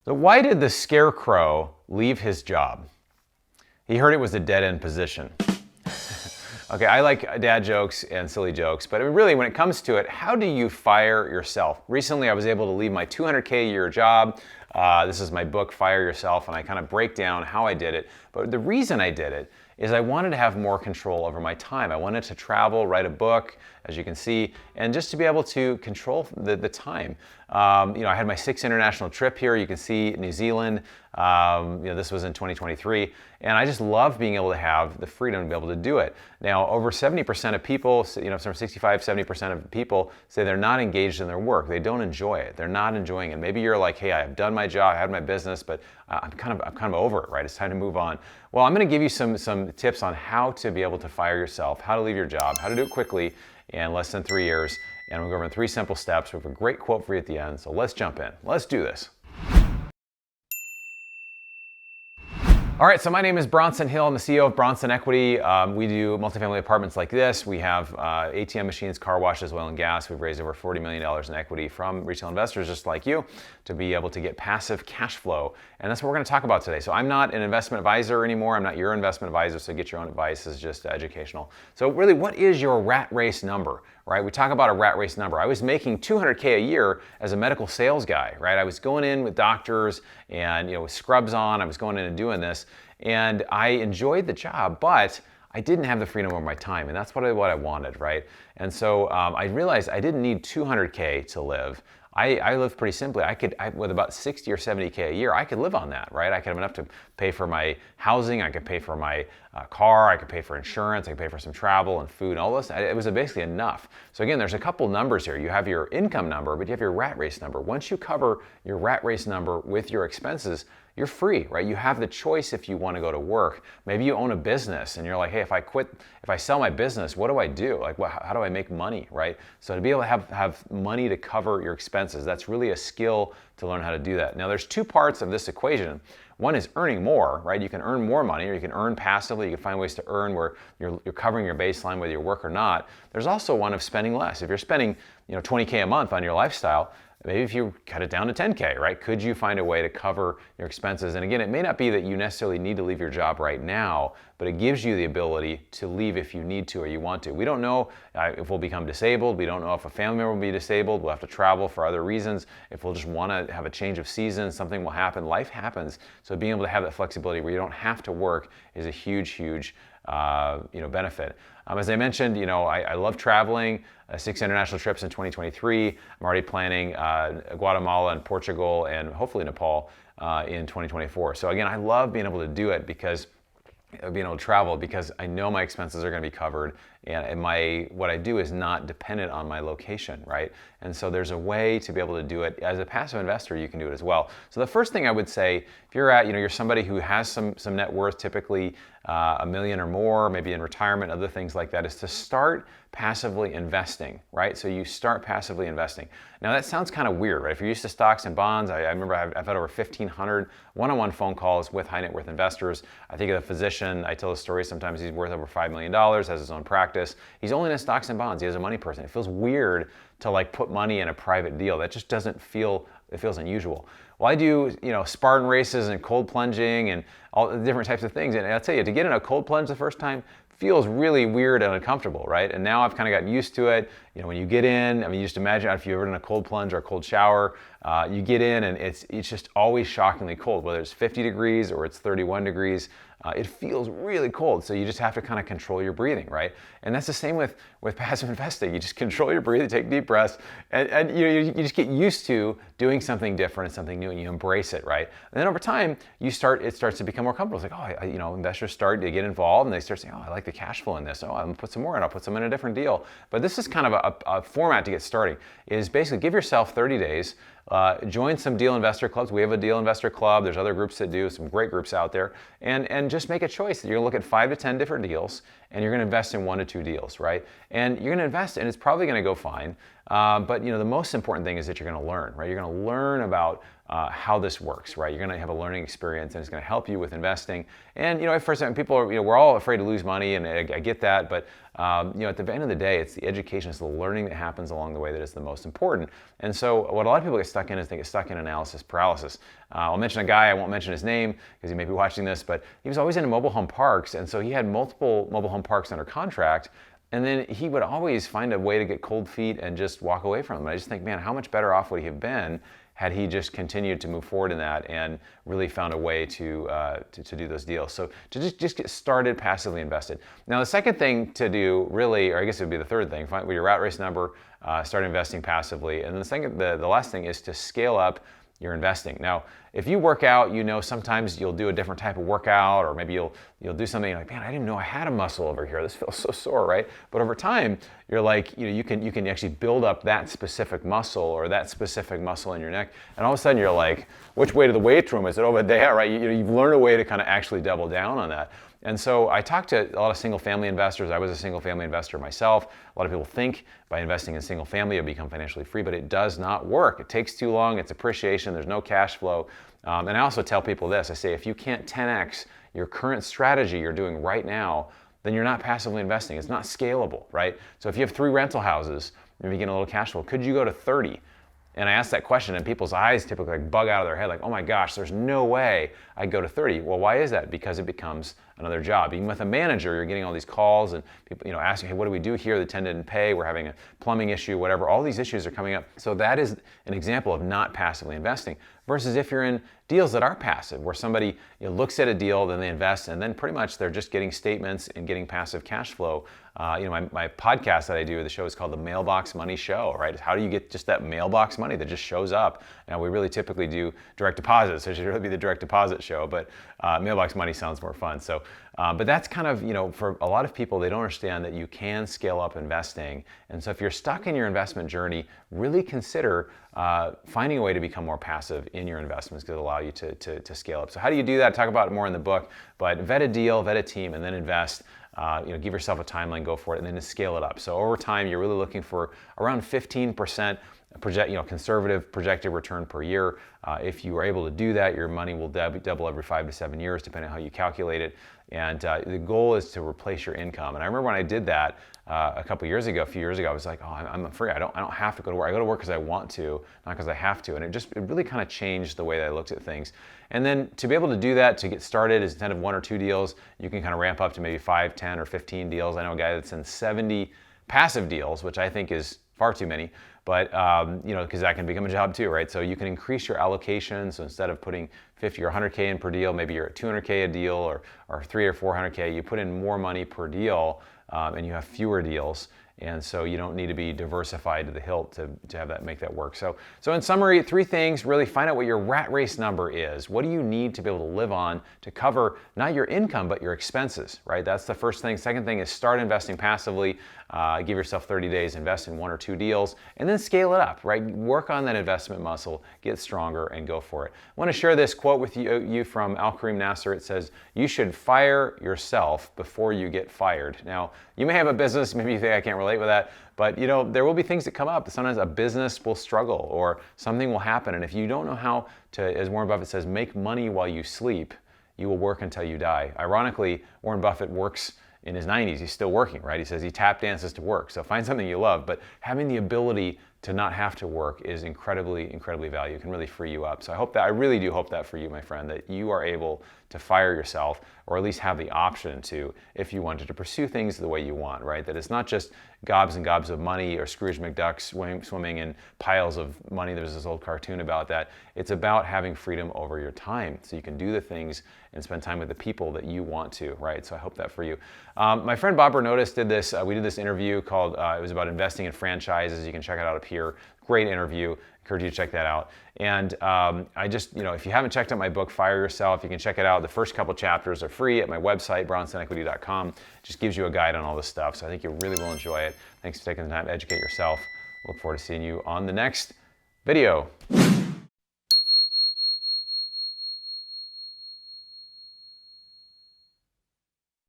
So why did the scarecrow leave his job? He heard it was a dead-end position. Okay, I like dad jokes and silly jokes, but really when it comes to it, how do you fire yourself? Recently, I was able to leave my $200K a year job. This is my book, Fire Yourself, and I kind of break down how I did it. But the reason I did it is I wanted to have more control over my time. I wanted to travel, write a book, as you can see, and just to be able to control the time. I had my 6th international trip here. You can see New Zealand. This was in 2023, and I just love being able to have the freedom to be able to do it. Now, over 70% of people, some 65, 70% of people say they're not engaged in their work. They don't enjoy it. They're not enjoying it. Maybe you're like, hey, I've done my job, I had my business, but I'm kind of over it, right? It's time to move on. Well, I'm going to give you some tips on how to be able to fire yourself, how to leave your job, how to do it quickly in less than 3 years. And I'm going to go over 3 simple steps. We have a great quote for you at the end. So let's jump in. Let's do this. All right, so my name is Bronson Hill. I'm the CEO of Bronson Equity. We do multifamily apartments like this. We have ATM machines, car washes, oil and gas. We've raised over $40 million in equity from retail investors just like you to be able to get passive cash flow. And that's what we're going to talk about today. So I'm not an investment advisor anymore. I'm not your investment advisor, so get your own advice. This is just educational. So really, what is your rat race number? Right? We talk about a rat race number. I was making $200K a year as a medical sales guy, right? I was going in with doctors and with scrubs on. I was going in and doing this, and I enjoyed the job, but I didn't have the freedom over my time, and that's what I wanted, right? And so I realized I didn't need $200K to live. I live pretty simply. With about $60 or $70K a year, I could live on that, right? I could have enough to pay for my housing, I could pay for my car, I could pay for insurance, I could pay for some travel and food and all this. It was basically enough. So again, there's a couple numbers here. You have your income number, but you have your rat race number. Once you cover your rat race number with your expenses, you're free, right? You have the choice if you want to go to work. Maybe you own a business and you're like, hey, if I sell my business, what do I do? Like, how do I make money, right? So to be able to have money to cover your expenses, that's really a skill to learn how to do that. Now, there's 2 parts of this equation. One is earning more, right? You can earn more money, or you can earn passively. You can find ways to earn where you're covering your baseline whether you work or not. There's also one of spending less. If you're spending, $20K a month on your lifestyle, maybe if you cut it down to $10K, right? Could you find a way to cover your expenses? And again, it may not be that you necessarily need to leave your job right now, but it gives you the ability to leave if you need to or you want to. We don't know if we'll become disabled. We don't know if a family member will be disabled. We'll have to travel for other reasons. If we'll just want to have a change of season, something will happen. Life happens. So being able to have that flexibility where you don't have to work is a huge benefit. As I mentioned, I love traveling. 6 international trips in 2023. I'm already planning Guatemala and Portugal and hopefully Nepal in 2024. So again, I love being able to do it because being able to travel because I know my expenses are going to be covered and what I do is not dependent on my location, right? And so there's a way to be able to do it. As a passive investor, you can do it as well. So the first thing I would say, if you're somebody who has some net worth, typically $1 million or more, maybe in retirement, other things like that, is to start passively investing, right? So you start passively investing. Now that sounds kind of weird, right? If you're used to stocks and bonds, I remember I've had over 1,500 one-on-one phone calls with high net worth investors. I think of a physician, I tell a story, sometimes he's worth over $5 million, has his own practice. He's only in stocks and bonds, he is a money person. It feels weird to put money in a private deal. That just doesn't feel, it feels unusual. Well, I do, Spartan races and cold plunging and all the different types of things. And I'll tell you, to get in a cold plunge the first time feels really weird and uncomfortable, right? And now I've kind of gotten used to it. When you get in, you just imagine if you've ever done a cold plunge or a cold shower, you get in and it's just always shockingly cold, whether it's 50 degrees or it's 31 degrees. It feels really cold, so you just have to kind of control your breathing, right? And that's the same with passive investing. You just control your breathing, take deep breaths, and you just get used to doing something different and something new, and you embrace it, right? And then over time, it starts to become more comfortable. It's like, investors start to get involved, and they start saying, I like the cash flow in this. I'm gonna put some more in. I'll put some in a different deal. But this is kind of a format to get starting. Is basically give yourself 30 days. Join some deal investor clubs. We have a deal investor club. There's other groups that do, some great groups out there. And just make a choice. You're gonna look at 5 to 10 different deals, and you're gonna invest in 1 to 2 deals, right? And you're gonna invest, and it's probably gonna go fine. But the most important thing is that you're gonna learn, right? You're gonna learn about how this works, right? You're going to have a learning experience, and it's going to help you with investing. And at first, people are, we're all afraid to lose money, and I get that, but at the end of the day, it's the education, it's the learning that happens along the way that is the most important. And so what a lot of people get stuck in is they get stuck in analysis paralysis. I'll mention a guy, I won't mention his name because he may be watching this, but he was always into mobile home parks, and so he had multiple mobile home parks under contract. And then he would always find a way to get cold feet and just walk away from them. And I just think, man, how much better off would he have been had he just continued to move forward in that and really found a way to do those deals. So to just get started passively invested. Now the second thing to do really, or I guess it would be the third thing, find your rat race number, start investing passively. And then the last thing is to scale up your investing. Now, if you work out, sometimes you'll do a different type of workout, or maybe you'll do something like, man, I didn't know I had a muscle over here. This feels so sore, right? But over time, you're like, you can actually build up that specific muscle or that specific muscle in your neck, and all of a sudden you're like, which way to the weight room? Is it over there, right? You've learned a way to kind of actually double down on that. And so I talked to a lot of single-family investors. I was a single-family investor myself. A lot of people think by investing in single-family you'll become financially free, but it does not work. It takes too long. It's appreciation. There's no cash flow. And I also tell people this. I say, if you can't 10x your current strategy you're doing right now, then you're not passively investing. It's not scalable, right? So if you have 3 rental houses, maybe you get a little cash flow, could you go to 30? And I ask that question, and people's eyes typically bug out of their head, like, oh my gosh, there's no way I'd go to 30. Well, why is that? Because it becomes another job. Even with a manager, you're getting all these calls and people, asking, hey, what do we do here? The tenant didn't pay. We're having a plumbing issue, whatever. All these issues are coming up. So that is an example of not passively investing. Versus if you're in deals that are passive, where somebody looks at a deal, then they invest, and then pretty much they're just getting statements and getting passive cash flow. My podcast that I do, the show is called the Mailbox Money Show, right? How do you get just that mailbox money that just shows up? Now, we really typically do direct deposits, so it should really be the direct deposit show, but mailbox money sounds more fun. So, but that's kind of, for a lot of people, they don't understand that you can scale up investing. And so if you're stuck in your investment journey, really consider finding a way to become more passive in your investments, because it'll allow you to scale up. So how do you do that? I talk about it more in the book, but vet a deal, vet a team, and then invest. Give yourself a timeline, go for it, and then to scale it up. So over time, you're really looking for around 15% conservative projected return per year. If you are able to do that, your money will double every 5 to 7 years, depending on how you calculate it. And the goal is to replace your income. And I remember when I did that a few years ago, I was like, oh, I'm free. I don't have to go to work. I go to work because I want to, not because I have to. And it really kind of changed the way that I looked at things. And then to be able to do that, to get started, is instead of 1 or 2 deals, you can kind of ramp up to maybe 5, 10, or 15 deals. I know a guy that's in 70 passive deals, which I think is far too many, but because that can become a job too, right? So you can increase your allocation. So instead of putting 50 or 100K in per deal, maybe you're at 200K a deal, or 3 or 400K. You put in more money per deal, and you have fewer deals. And so you don't need to be diversified to the hilt to have that, make that work. So in summary, 3 things: really find out what your rat race number is. What do you need to be able to live on to cover not your income, but your expenses, right? That's the first thing. Second thing is start investing passively. Give yourself 30 days, invest in 1 or 2 deals, and then scale it up, right? Work on that investment muscle, get stronger, and go for it. I want to share this quote with you from Al-Karim Nasser. It says, you should fire yourself before you get fired. Now, you may have a business, maybe you think I can't relate with that, but there will be things that come up. Sometimes a business will struggle or something will happen, and if you don't know how to, as Warren Buffett says, make money while you sleep, you will work until you die. Ironically, Warren Buffett works in his 90s. He's still working, right? He says he tap dances to work. So find something you love, but having the ability to not have to work is incredibly, incredibly valuable. It can really free you up. So I really do hope that for you, my friend, that you are able to fire yourself, or at least have the option to, if you wanted to pursue things the way you want, right? That it's not just gobs and gobs of money, or Scrooge McDuck swimming in piles of money. There's this old cartoon about that. It's about having freedom over your time, so you can do the things and spend time with the people that you want to, right? So I hope that for you. My friend Bob Bernotis did this. We did this interview called, it was about investing in franchises. You can check it out up here. Great interview. Encourage you to check that out. And I just, if you haven't checked out my book, Fire Yourself, you can check it out. The first couple chapters are free at my website, bronsonequity.com. It just gives you a guide on all this stuff. So I think you really will enjoy it. Thanks for taking the time to educate yourself. Look forward to seeing you on the next video.